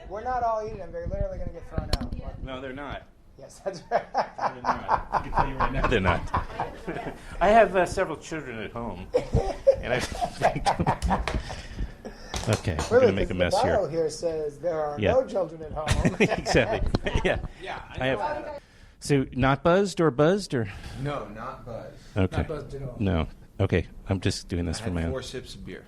We're not all eating them. They're literally going to get thrown out. No, they're not. Yes, that's right. They're not. I can tell you right now, they're not. I have several children at home, and Okay, we're going to make a mess here. The bottle here says there are no children at home. Exactly. Yeah. I have. So, not buzzed or buzzed or? No, not buzzed. Okay. Not buzzed at all. No. Okay. I'm just doing this for my own. 4 sips of beer.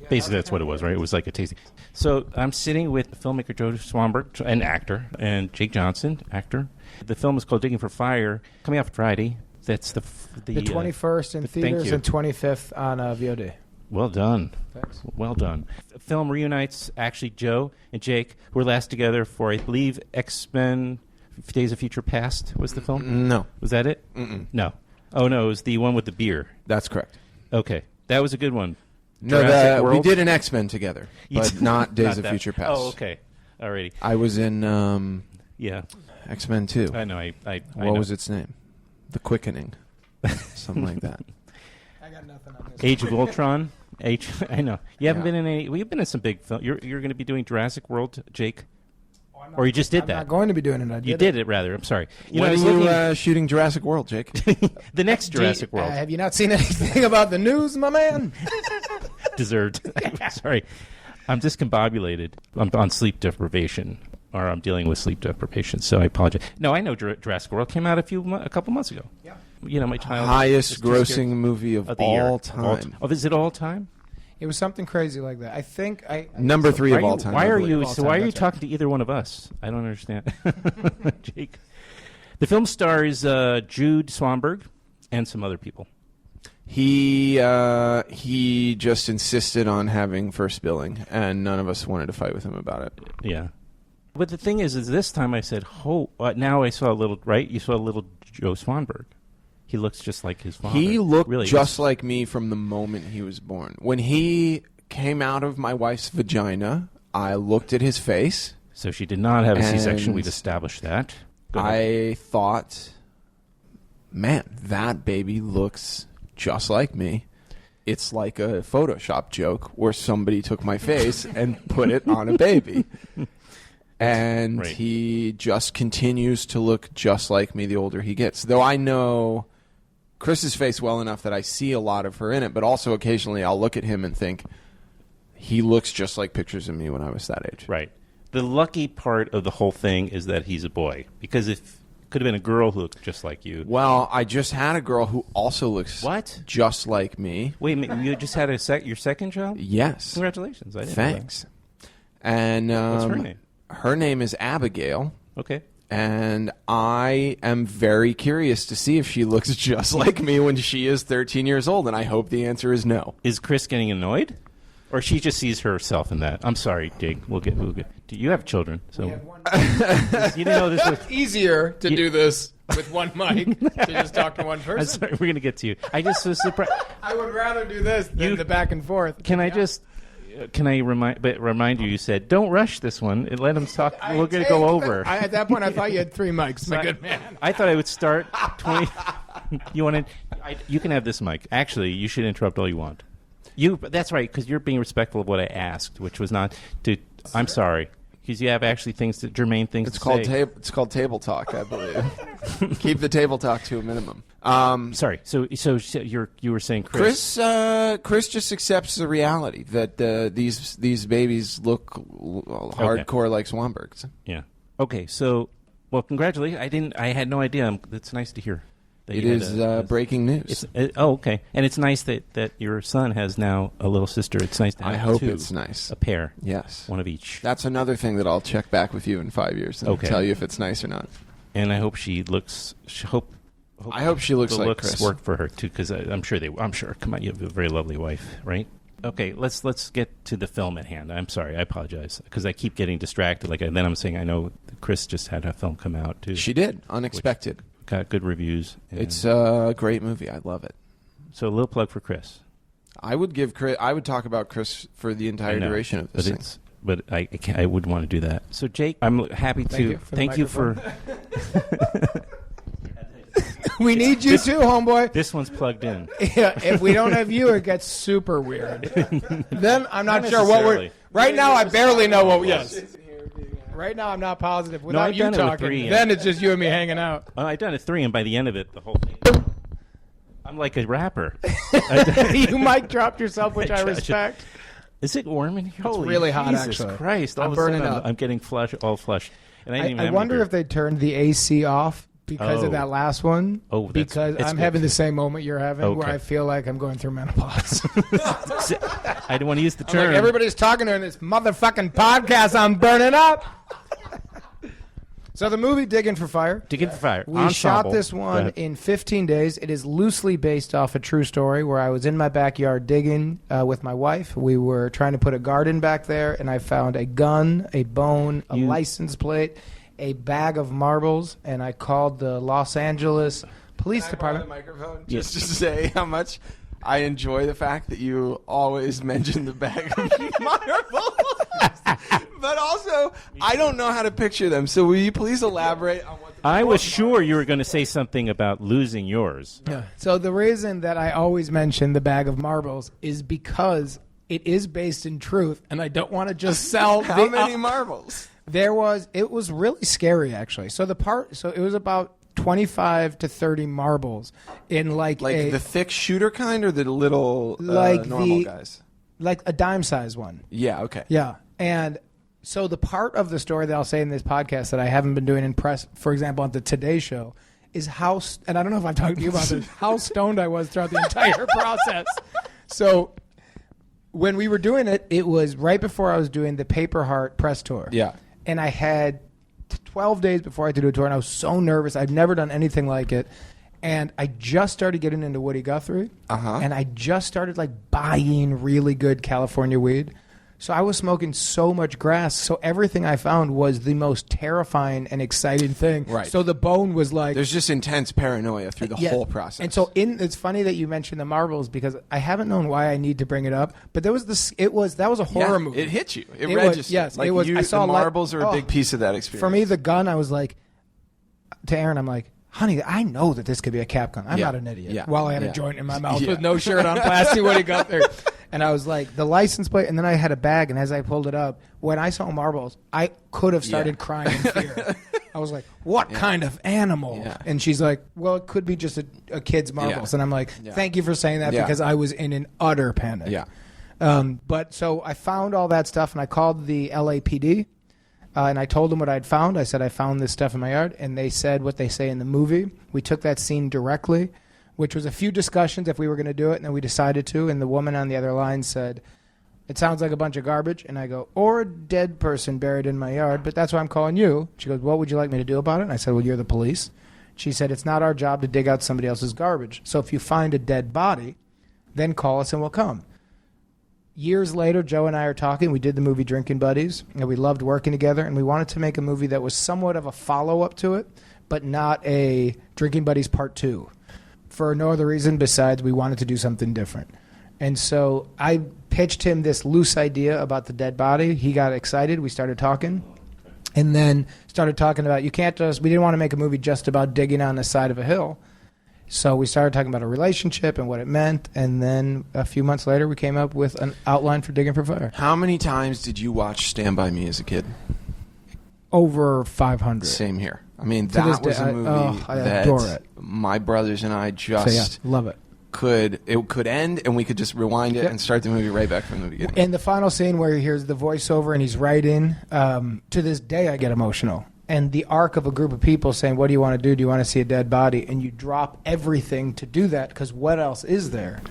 Basically, that's what it was, right? It was like a tasting. So I'm sitting with filmmaker Joe Swanberg, an actor, and Jake Johnson, actor. The film is called Digging for Fire, coming out Friday. That's the 21st in theaters and 25th on VOD. Well done. Thanks. Well done. The film reunites actually Joe and Jake, who were last together for, I believe, X-Men Days of Future Past was the film? No. Was that it? Mm-mm. No. Oh, no, it was the one with the beer. That's correct. Okay. That was a good one. No, we did an X-Men together, but not Days of Future Past. Oh, okay. Alrighty. I was in X-Men 2. I know. What was its name? The Quickening. Something like that. I got nothing on this. Age of Ultron. I know. You haven't been in any... Well, you've been in some big films. You're going to be doing Jurassic World, Jake? Or you just did that? I'm not going to be doing it. You did it, rather. I'm sorry. When are you shooting Jurassic World, Jake? The next Jurassic World. Have you not seen anything about the news, my man? Deserved. Sorry. I'm discombobulated. I'm on sleep deprivation, or I'm dealing with sleep deprivation, so I apologize. No, I know Jurassic World came out a couple months ago. Yeah. You know, my child... Highest grossing movie of all time. Is it all time? It was something crazy like that. I think number 3 of all time. Why are you talking to either one of us? I don't understand. Jake. The film stars Jude Swanberg and some other people. He just insisted on having first billing, and none of us wanted to fight with him about it. Yeah. But the thing is this time I said, now I saw a little, right? You saw a little Joe Swanberg. He looks just like his father. He looked just like me from the moment he was born. When he came out of my wife's vagina, I looked at his face. So she did not have a C-section. We've established that. I thought, man, that baby looks just like me. It's like a Photoshop joke where somebody took my face and put it on a baby. And he just continues to look just like me the older he gets. Though I know Chris's face well enough that I see a lot of her in it, but also occasionally I'll look at him and think, he looks just like pictures of me when I was that age. Right. The lucky part of the whole thing is that he's a boy. Because if it could have been a girl who looked just like you. Well, I just had a girl who also looks just like me. Wait, you just had your second child? Yes. Congratulations. I didn't Thanks. know that. And what's her name? Her name is Abigail. Okay. And I am very curious to see if she looks just like me when she is 13 years old, and I hope the answer is no. Is Chris getting annoyed? Or she just sees herself in that? I'm sorry, Jake. We'll get. You have children, so you didn't know this was easier to do this with one mic to just talk to one person. I'm sorry, we're gonna get to you. I just was surprised. I would rather do this than the back and forth. Can I remind you? You said don't rush this one. And let him talk. We're going to go over. At that point, I thought you had 3 mics. My good man. I thought I would start 20. You wanted? You can have this mic. Actually, you should interrupt all you want. That's right, because you're being respectful of what I asked, which was not to. I'm sorry, because you have actually germane things. It's it's called table talk, I believe. Keep the table talk to a minimum. Sorry. So you were saying Chris just accepts the reality that these babies look hardcore like Swanbergs. Yeah. Okay. So, well, congratulations. I had no idea. It's nice to hear. It is breaking news. Okay. And it's nice that your son has now a little sister. It's nice to have I hope two, it's nice. A pair. Yes. One of each. That's another thing that I'll check back with you in 5 years and tell you if it's nice or not. And I hope she looks. I hope she looks like looks Chris. Work for her too, because I'm sure. Come on, you have a very lovely wife, right? Okay, let's get to the film at hand. I'm sorry, I apologize because I keep getting distracted. And then I'm saying I know Chris just had a film come out too. She did, Unexpected. Got good reviews. It's a great movie. I love it. So a little plug for Chris. I would talk about Chris for the entire duration of this thing. But I wouldn't want to do that. So Jake, I'm happy to thank you for. We need you too, homeboy. This one's plugged in. Yeah, if we don't have you, it gets super weird. Then I'm not sure Right now, I barely know what. Yes. Right now, I'm not positive. Without I've you done it with talking, 3, then it's just you and me hanging out. I've done it 3, and by the end of it, the whole thing. I'm like a rapper. You mic dropped yourself, which I respect. Is it warm in here? Holy really hot, Jesus actually. Christ! I'm burning up. I'm getting all flushed. And I wonder if they turned the AC off because of that last one. Oh, because I'm having the same moment you're having, where I feel like I'm going through menopause. I don't want to use the term. Like, everybody's talking during this motherfucking podcast. I'm burning up. So the movie Digging for Fire. Digging for Fire. We Ensemble. shot this one in 15 days. It is loosely based off a true story where I was in my backyard digging with my wife. We were trying to put a garden back there, and I found a gun, a bone, a license plate, a bag of marbles, and I called the Los Angeles Police Department. The microphone just to say how much I enjoy the fact that you always mention the bag of marbles. But also, I don't know how to picture them. So will you please elaborate on what I was sure you were going to say something about losing yours. Yeah. So the reason that I always mention the bag of marbles is because it is based in truth, and I don't want to just sell how many marbles? It was really scary, actually. So it was about 25 to 30 marbles in like the thick shooter kind or the little normal guys? Like a dime size one. Yeah, okay. Yeah. And so the part of the story that I'll say in this podcast that I haven't been doing in press, for example, on the Today Show, is how, and I don't know if I've talked to you about this, how stoned I was throughout the entire process. So when we were doing it, it was right before I was doing the Paper Heart press tour. Yeah. And I had 12 days before I had to do a tour, and I was so nervous. I'd never done anything like it. And I just started getting into Woody Guthrie. And I just started like buying really good California weed. So I was smoking so much grass. So everything I found was the most terrifying and exciting thing. Right. So the bone was like... There's just intense paranoia through the whole process. And so it's funny that you mentioned the marbles because I haven't known why I need to bring it up. But there was that was a horror movie. It hit you. It registered. Yes. Like it was. I saw the marbles are a big piece of that experience. For me, the gun, I was like... To Aaron, I'm like... Honey, I know that this could be a cap gun. I'm not an idiot. Yeah. While I had a joint in my mouth with no shirt on, plastic Woody Guthrie. And I was like, the license plate, and then I had a bag, and as I pulled it up, when I saw marbles, I could have started crying in fear. I was like, what kind of animal? Yeah. And she's like, well, it could be just a kid's marbles. And I'm like, thank you for saying that because I was in an utter panic. Yeah. But so I found all that stuff, and I called the LAPD. And I told them what I'd found. I said, I found this stuff in my yard. And they said what they say in the movie. We took that scene directly, which was a few discussions if we were going to do it. And then we decided to. And the woman on the other line said, it sounds like a bunch of garbage. And I go, or a dead person buried in my yard. But that's why I'm calling you. She goes, what would you like me to do about it? And I said, well, you're the police. She said, it's not our job to dig out somebody else's garbage. So if you find a dead body, then call us and we'll come. Years later, Joe and I are talking. We did the movie Drinking Buddies, and we loved working together, and we wanted to make a movie that was somewhat of a follow-up to it, but not a Drinking Buddies Part 2, for no other reason besides we wanted to do something different. And so I pitched him this loose idea about the dead body. He got excited. We started talking, and then started talking about we didn't want to make a movie just about digging on the side of a hill. So we started talking about a relationship and what it meant, and then a few months later, we came up with an outline for Digging for Fire. How many times did you watch Stand By Me as a kid? Over 500. Same here. I mean, that was a movie I that adore it. my brothers and I just love it. It could end, and we could just rewind it and start the movie right back from the beginning. And the final scene where he hears the voiceover and he's writing, to this day I get emotional. And the arc of a group of people saying, what do you want to do? Do you want to see a dead body? And you drop everything to do that because what else is there?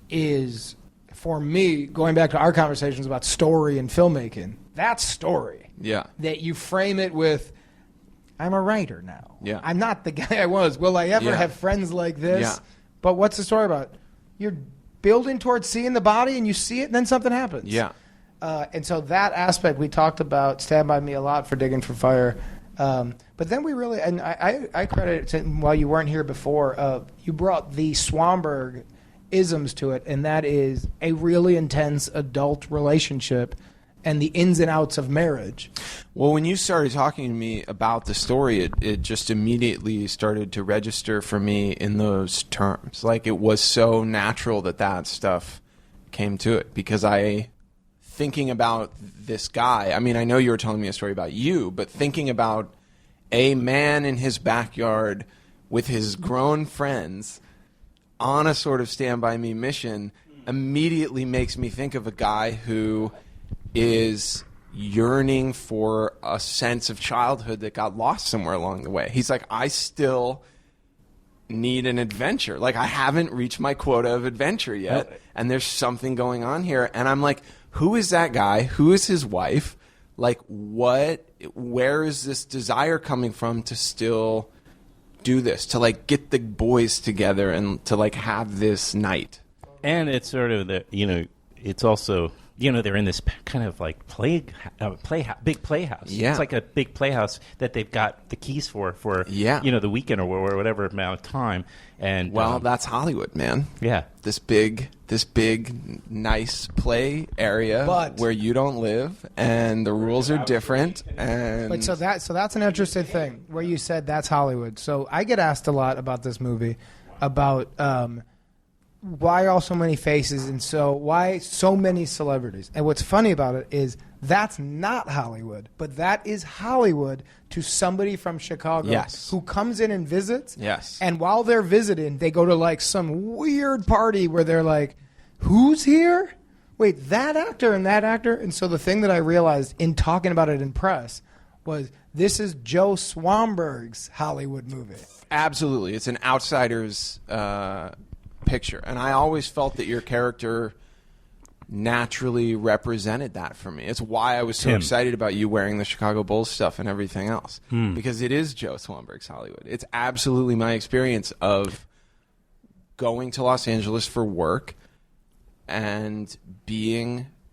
Is, for me, going back to our conversations about story and filmmaking, that's story. Yeah. That you frame it with, I'm a writer now. Yeah. I'm not the guy I was. Will I ever have friends like this? Yeah. But what's the story about? You're building towards seeing the body and you see it and then something happens. Yeah. And so that aspect, we talked about Stand By Me a lot for Digging for Fire. But then we really, and I credit it to, while you weren't here before, you brought the Swanberg isms to it, and that is a really intense adult relationship and the ins and outs of marriage. Well, when you started talking to me about the story, it just immediately started to register for me in those terms. Like, it was so natural that stuff came to it, because I thinking about this guy. I mean, I know you were telling me a story about you, but thinking about a man in his backyard with his grown friends on a sort of Stand By Me mission immediately makes me think of a guy who is yearning for a sense of childhood that got lost somewhere along the way. He's like, I still need an adventure. Like, I haven't reached my quota of adventure yet, and there's something going on here. And I'm like, who is that guy? Who is his wife? Like, where is this desire coming from to still do this, to like get the boys together and to like have this night? And it's sort of it's also, they're in this kind of like big playhouse. Yeah. It's like a big playhouse that they've got the keys for Yeah. the weekend or whatever amount of time. And That's Hollywood, man. Yeah. This big, nice play area But- where you don't live, and the rules are different. And But so that's an interesting thing where you said that's Hollywood. So I get asked a lot about this movie, about why are so many faces and why so many celebrities. And what's funny about it is that's not Hollywood, but that is Hollywood to somebody from Chicago Yes. who comes in and visits. Yes. And while they're visiting, they go to like some weird party where they're like, who's here? Wait, that actor and that actor? And so the thing that I realized in talking about it in press was this is Joe Swanberg's Hollywood movie. Absolutely. It's an outsider's picture. And I always felt that your character naturally represented that for me. It's why I was so excited about you wearing the Chicago Bulls stuff and everything else. Because it is Joe Swanberg's Hollywood. It's absolutely my experience of going to Los Angeles for work and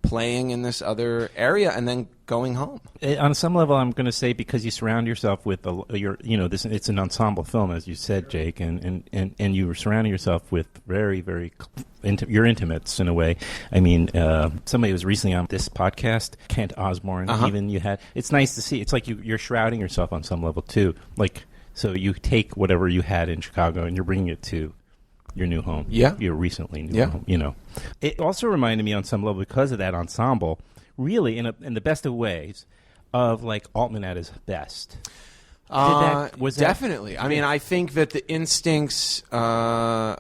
playing in this other area and then going home. On some level, I'm going to say because you surround yourself with it's an ensemble film, as you said, Jake, and you were surrounding yourself with very, very your intimates in a way. I mean, somebody was recently on this podcast, Kent Osborne. Even you had. It's nice to see. It's like you're shrouding yourself on some level too. Like, so you take whatever you had in Chicago and you're bringing it to your new home. Yeah. Your recently new home. It also reminded me on some level, because of that ensemble, really in the best of ways, of like Altman at his best. Definitely. I mean, I think that the instincts are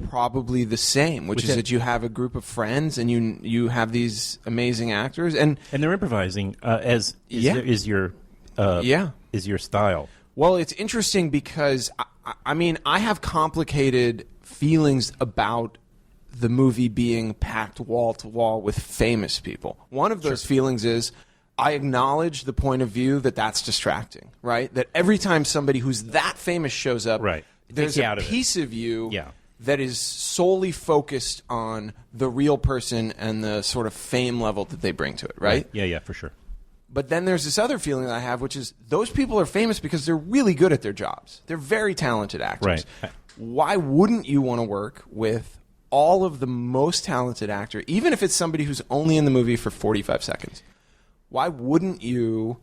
probably the same, which is that you have a group of friends and you have these amazing actors and they're improvising is your style. Well, it's interesting because I mean, I have complicated feelings about the movie being packed wall to wall with famous people. One of those feelings is I acknowledge the point of view that that's distracting, right? That every time somebody who's that famous shows up, there's a piece of you that is solely focused on the real person and the sort of fame level that they bring to it, right? Yeah, for sure. But then there's this other feeling that I have, which is those people are famous because they're really good at their jobs. They're very talented actors. Right. Why wouldn't you want to work with all of the most talented actor, even if it's somebody who's only in the movie for 45 seconds? Why wouldn't you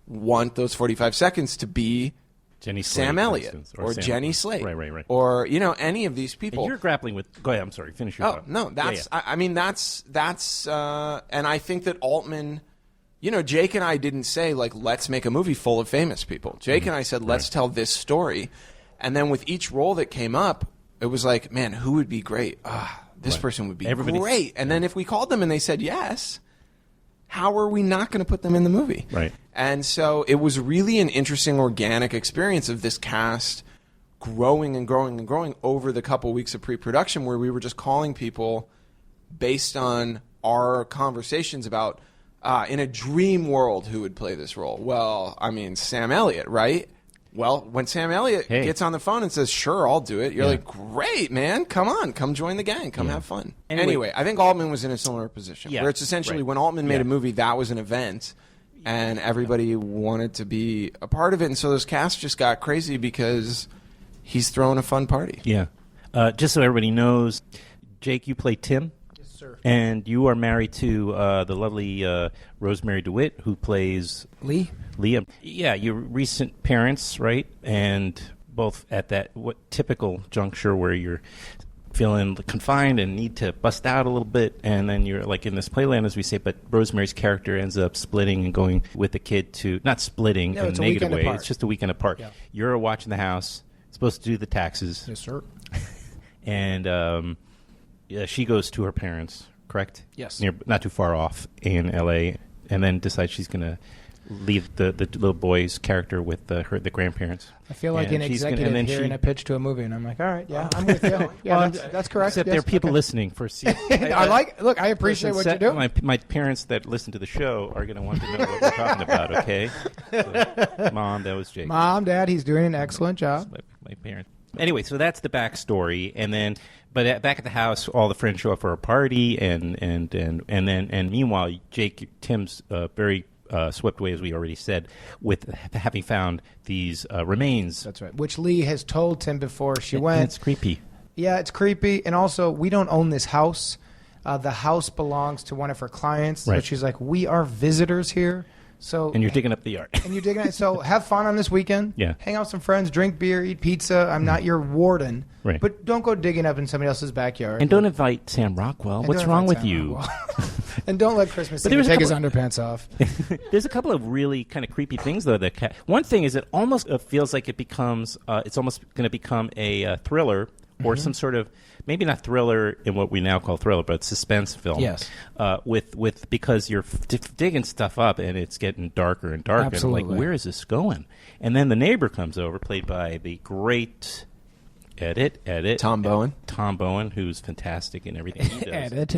want those 45 seconds to be Jenny Slate, Sam Elliott or Sam Jenny Slate, right, or any of these people? And you're grappling with. Go ahead. I'm sorry. Finish your thought. No, that's. Yeah. I mean, that's. And I think that Altman. Jake and I didn't say, like, let's make a movie full of famous people. Jake and I said, let's tell this story. And then with each role that came up, it was like, man, who would be great? This person would be great. And then if we called them and they said yes, how are we not going to put them in the movie? Right. And so it was really an interesting organic experience of this cast growing and growing and growing over the couple weeks of pre-production, where we were just calling people based on our conversations about in a dream world, who would play this role? Well, I mean, Sam Elliott, right? Well, when Sam Elliott gets on the phone and says, sure, I'll do it, you're like, great, man. Come on. Come join the gang. Come have fun. Anyway, I think Altman was in a similar position, where it's essentially when Altman made a movie, that was an event, and everybody wanted to be a part of it. And so those casts just got crazy because he's throwing a fun party. Yeah. Just so everybody knows, Jake, you play Tim. And you are married to the lovely Rosemarie Dewitt, who plays Liam. Yeah, your recent parents, right? And both at that typical juncture where you're feeling confined and need to bust out a little bit, and then you're like in this playland, as we say, but Rosemarie's character ends up splitting and going with the kid to, not splitting in a negative way, it's just a weekend apart. Yeah. You're watching the house, supposed to do the taxes. Yes, sir. And she goes to her parents, correct? Yes. Not too far off in L.A., and then decides she's going to leave the little boy's character with the grandparents. I feel like an executive hearing a pitch to a movie, and I'm like, all right, yeah, I'm with you. Yeah, that's correct. Except there are people listening for. I appreciate what you're doing. My parents that listen to the show are going to want to know what we're talking about. Okay, so, Mom, that was Jake. Mom, Dad, he's doing an excellent job. My parents. Anyway, so that's the backstory, and then, back at the house, all the friends show up for a party, and meanwhile, Tim's very swept away, as we already said, with having found these remains. That's right. Which Lee has told Tim before she went. It's creepy. Yeah, it's creepy, and also we don't own this house. The house belongs to one of her clients, right. So she's like, we are visitors here. So, and you're digging up the yard. So have fun on this weekend. Yeah. Hang out with some friends, drink beer, eat pizza. I'm not your warden. Right. But don't go digging up in somebody else's backyard. And don't invite Sam Rockwell. What's wrong with you? And don't let Christmas take his underpants off. There's a couple of really kind of creepy things, though. One thing is it almost feels like it becomes, it's almost going to become a thriller or some sort of, maybe not thriller in what we now call thriller, but suspense film. Yes. Because you're digging stuff up and it's getting darker and darker. Absolutely. And like, where is this going? And then the neighbor comes over, played by the great Tom Bowen, who's fantastic in everything he does. Edit.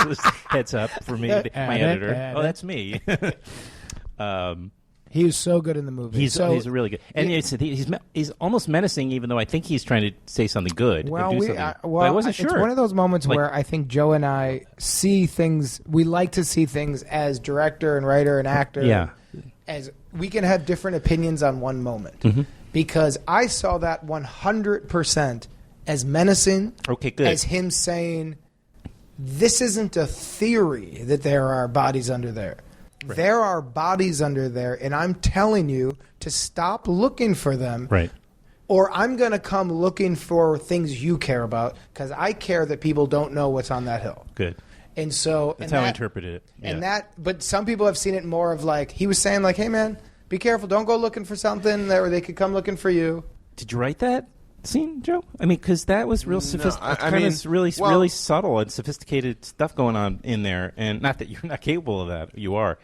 Just heads up for me, my editor. Oh, that's me. He was so good in the movie. He's really good, and he's almost menacing, even though I think he's trying to say something good. Well, but I wasn't sure. It's one of those moments where I think Joe and I see things. We like to see things as director and writer and actor. Yeah. As we can have different opinions on one moment, because I saw that 100% as menacing. Okay, good. As him saying, "This isn't a theory that there are bodies under there." Right. There are bodies under there, and I'm telling you to stop looking for them. Right. Or I'm going to come looking for things you care about, because I care that people don't know what's on that hill. Good. And so that's how I interpreted it. Yeah. But some people have seen it more of like, he was saying like, hey man, be careful, don't go looking for something there where they could come looking for you. Did you write that scene, Joe? I mean, because that was real sophisticated. Really subtle and sophisticated stuff going on in there, and not that you're not capable of that, you are.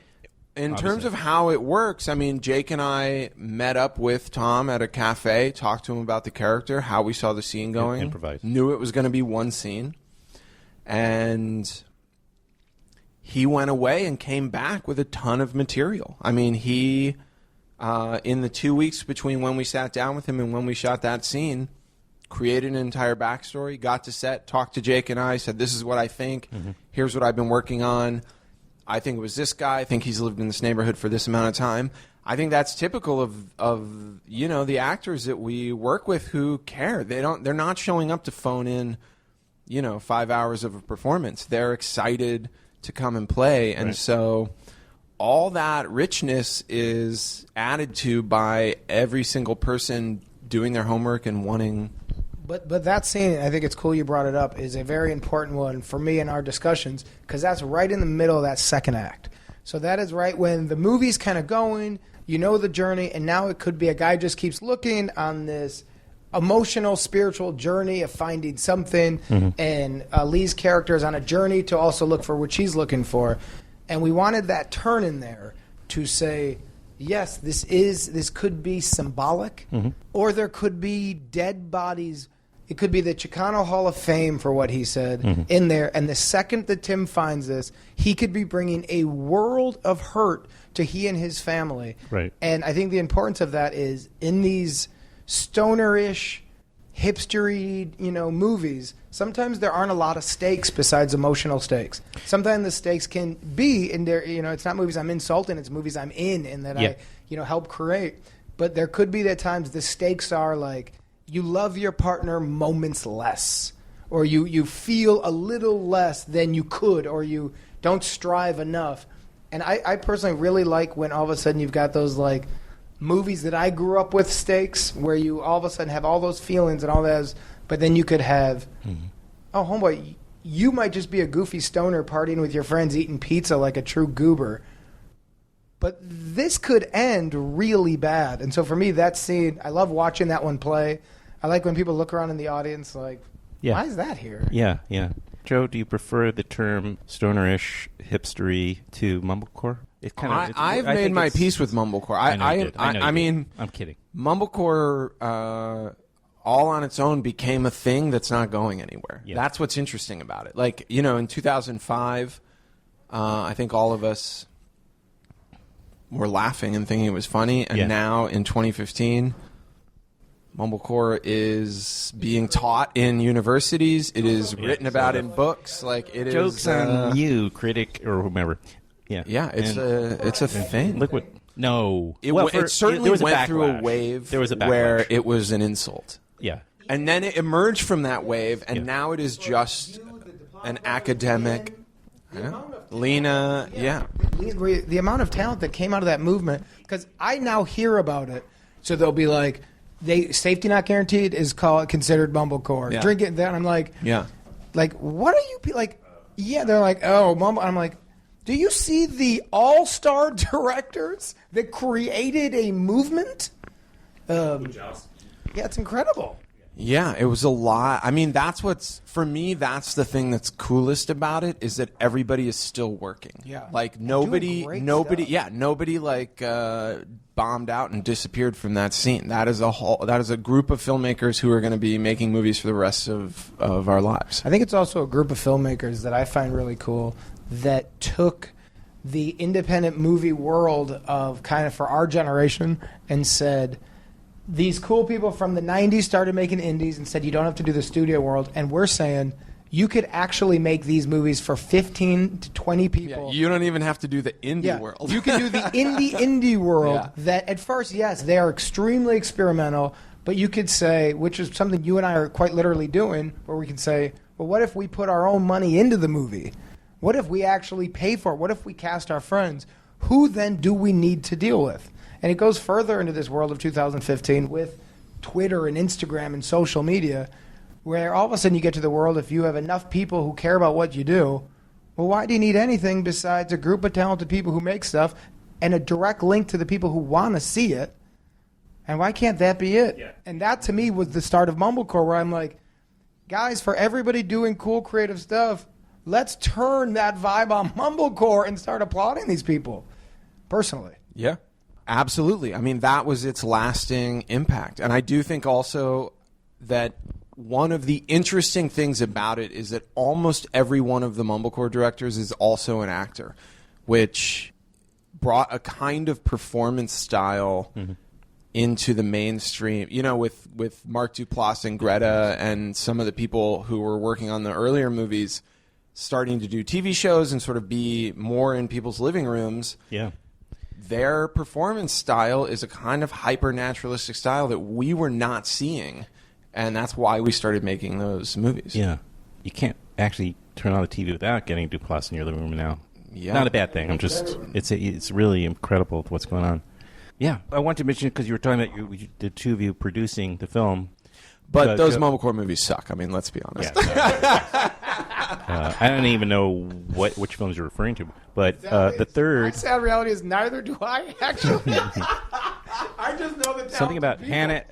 In terms of how it works, I mean, Jake and I met up with Tom at a cafe, talked to him about the character, how we saw the scene going. Improvised. Knew it was going to be one scene. And he went away and came back with a ton of material. I mean, he, in the 2 weeks between when we sat down with him and when we shot that scene, created an entire backstory, got to set, talked to Jake and I, said, this is what I think. Here's what I've been working on. I think it was this guy. I think he's lived in this neighborhood for this amount of time. I think that's typical of the actors that we work with who care. They're not showing up to phone in, 5 hours of a performance. They're excited to come and play. And so all that richness is added to by every single person doing their homework and wanting. But that scene, I think it's cool you brought it up, is a very important one for me in our discussions, because that's right in the middle of that second act. So that is right when the movie's kind of going, the journey, and now it could be a guy just keeps looking on this emotional, spiritual journey of finding something, and Lee's character is on a journey to also look for what she's looking for. And we wanted that turn in there to say, yes, this could be symbolic, or there could be dead bodies. It could be the Chicano Hall of Fame, for what he said, in there. And the second that Tim finds this, he could be bringing a world of hurt to he and his family. Right. And I think the importance of that is in these stoner-ish, hipstery, movies, sometimes there aren't a lot of stakes besides emotional stakes. Sometimes the stakes can be in there, it's not movies I'm insulting, it's movies I'm in and that I, help create. But there could be that times the stakes are like, you love your partner moments less, or you feel a little less than you could, or you don't strive enough. And I personally really like when all of a sudden you've got those movies that I grew up with stakes, where you all of a sudden have all those feelings and all those But then you could have, oh, homeboy, you might just be a goofy stoner partying with your friends eating pizza like a true goober. But this could end really bad. And so for me, that scene, I love watching that one play. I like when people look around in the audience like, why is that here? Yeah, yeah. Joe, do you prefer the term stonerish, hipstery to mumblecore? I've made my peace with mumblecore. I mean, I'm kidding. Mumblecore, all on its own, became a thing that's not going anywhere. Yeah. That's what's interesting about it. Like, you know, in 2005, I think all of us were laughing and thinking it was funny, and now in 2015, mumblecore is being taught in universities. It is written about in books. Like it Jokes is on you, critic or whomever. Yeah, yeah. It's a thing. Look what. No, It certainly there was went through a backlash. wave There was a backlash. where it was an insult. Yeah, And then it emerged from that wave, and now it is just an academic. Lena, The amount of talent that came out of that movement, because I now hear about it, so they'll be like, safety not guaranteed is considered mumblecore. Yeah. Drink it, then I'm like, yeah. like, what are you like? Yeah, they're like, oh, mumble. I'm like, do you see the all-star directors that created a movement? Yeah, it's incredible. Yeah, it was a lot. I mean, for me, that's the thing that's coolest about it, is that everybody is still working. Yeah. Like Doing nobody great like bombed out and disappeared from that scene. That is a group of filmmakers who are going to be making movies for the rest of our lives. I think it's also a group of filmmakers that I find really cool that took the independent movie world of kind of for our generation and said, these cool people from the 90s started making indies and said you don't have to do the studio world, and we're saying you could actually make these movies for 15 to 20 people. Yeah, you don't even have to do the indie world. You can do the indie world that at first, yes, they are extremely experimental, but you could say, which is something you and I are quite literally doing, where we can say, well, what if we put our own money into the movie? What if we actually pay for it? What if we cast our friends? Who then do we need to deal with? And it goes further into this world of 2015 with Twitter and Instagram and social media, where all of a sudden you get to the world, if you have enough people who care about what you do, well, why do you need anything besides a group of talented people who make stuff and a direct link to the people who want to see it? And why can't that be it? Yeah. And that, to me, was the start of mumblecore, where I'm like, guys, for everybody doing cool, creative stuff, let's turn that vibe on mumblecore and start applauding these people, personally. Yeah. Absolutely. I mean, that was its lasting impact. And I do think also that one of the interesting things about it is that almost every one of the mumblecore directors is also an actor, which brought a kind of performance style into the mainstream. You know, with Mark Duplass and Greta and some of the people who were working on the earlier movies starting to do TV shows and sort of be more in people's living rooms. Yeah. Their performance style is a kind of hyper-naturalistic style that we were not seeing, and that's why we started making those movies. Yeah. You can't actually turn on the TV without getting Duplass in your living room now. Yeah. Not a bad thing. It's really incredible what's going on. Yeah. I want to mention, because you were talking about the two of you producing the film. But those mumblecore movies suck. I mean, let's be honest. Yeah, I don't even know which films you're referring to. But the third... My sad reality is neither do I, actually. I just know the something about Hannah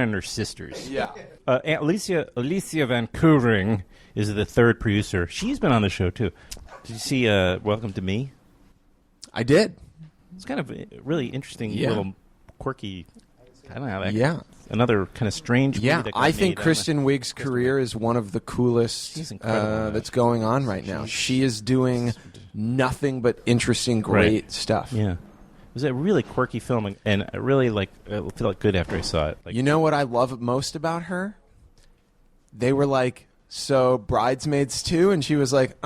and her sisters. Yeah. Alicia Van Couvering is the third producer. She's been on the show, too. Did you see Welcome to Me? I did. It's kind of a really interesting, little quirky... I don't know. Another kind of strange movie that got I think made Kristen Wiig's career is one of the coolest that's going on right now. She is doing nothing but interesting, great stuff. Yeah. It was a really quirky film, and I really felt good after I saw it. You know what I love most about her? They were like, so Bridesmaids 2? And she was like,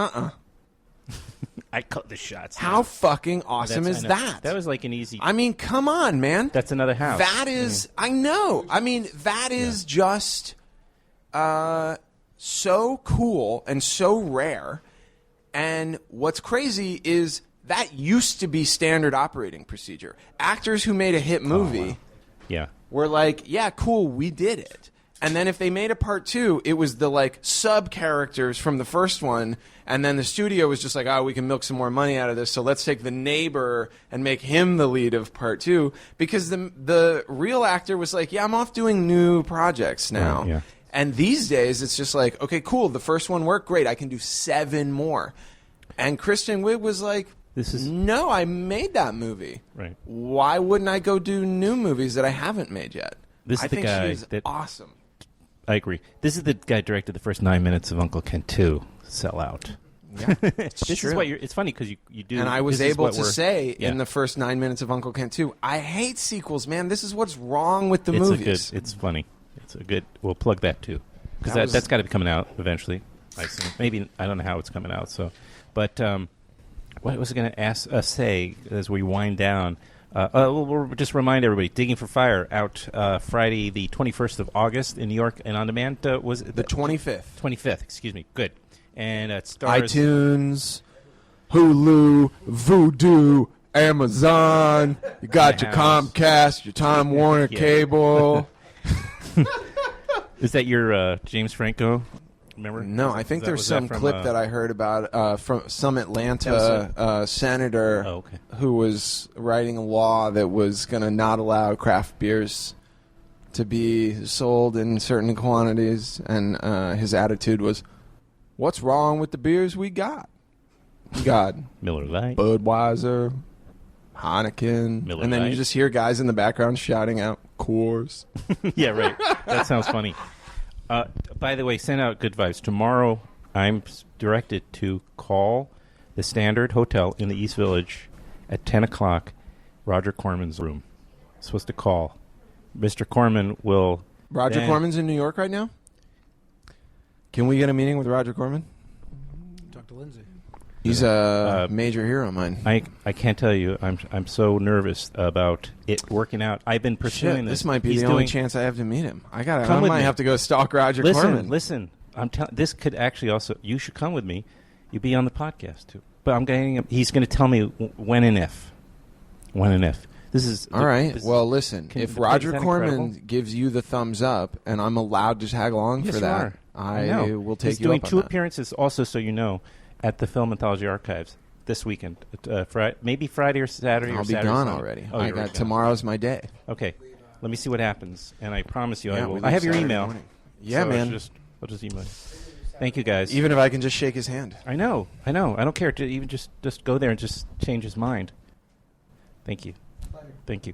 I cut the shots. How fucking awesome is that? That was like an easy... I mean, come on, man. That's another house. That is... I know. I mean, that is just so cool and so rare. And what's crazy is that used to be standard operating procedure. Actors who made a hit movie were like, yeah, cool, we did it. And then if they made a part 2, it was the like sub characters from the first one, and then the studio was just like, oh, we can milk some more money out of this, so let's take the neighbor and make him the lead of part 2, because the real actor was like, yeah, I'm off doing new projects now. Yeah. And these days it's just like, okay, cool, the first one worked great, I can do 7 more. And Kristen Wiig was like, no, I made that movie. Right. Why wouldn't I go do new movies that I haven't made yet? This is the think guy she's awesome. I agree. This is the guy who directed the first 9 minutes of Uncle Ken 2. Sell out. Yeah, This true. is what you're. It's funny because you do. And I was this is able what to we're- say yeah. in the first 9 minutes of Uncle Ken 2, I hate sequels, man. This is what's wrong with the it's movies. It's funny. It's a good. We'll plug that too, because That was- that's got to be coming out eventually. I assume. Maybe I don't know how it's coming out. So, but what was I going to say as we wind down? We'll just remind everybody, Digging for Fire out Friday the 21st of August in New York and on demand. Was it the 25th. 25th, excuse me. Good. And it stars... iTunes, Hulu, Vudu, Amazon. You got your House. Comcast, your Time Warner Yeah. cable. Is that your James Franco? Remember? No, I think there's was that some from, clip that I heard about from some Atlanta senator Oh, okay. who was writing a law that was going to not allow craft beers to be sold in certain quantities, and his attitude was, "What's wrong with the beers we got? We got Miller Lite. Budweiser, Heineken," Miller and then Lite. you just hear guys in the background shouting out, "Coors." Yeah, right. That sounds funny. By the way, send out good vibes. Tomorrow, I'm directed to call the Standard Hotel in the East Village at 10 o'clock, Roger Corman's room. Supposed to call. Mr. Corman will... Roger then- Corman's in New York right now? Can we get a meeting with Roger Corman? Talk to Lindsay. He's a major hero of mine. I can't tell you. I'm so nervous about it working out. I've been pursuing Shit, this. this might be He's the only doing- chance I have to meet him. I Come with might me. have to go stalk Roger Corman. Listen. I'm telling. This could actually also. You should come with me. You'd be on the podcast too. But I'm getting. He's going to tell me when and if. When and if. This is All right. this- Well, listen. Can- If is Roger that Corman incredible? gives you the thumbs up, and I'm allowed to tag along Yes, for you that, are. I know. will take He's you doing up on 2 that. appearances, also, so you know, at the Film Anthology Archives this weekend. Maybe Friday or Saturday. I'll or be Saturday or gone Sunday. already. Oh, I you're got right. tomorrow's my day. Okay, let me see what happens, and I promise you, Yeah, I we will. leave I have your Saturday email. morning. Yeah, so man. I'll just email you. Thank you, guys. Even if I can just shake his hand. I know. I don't care to even just go there and just change his mind. Thank you. Thank you.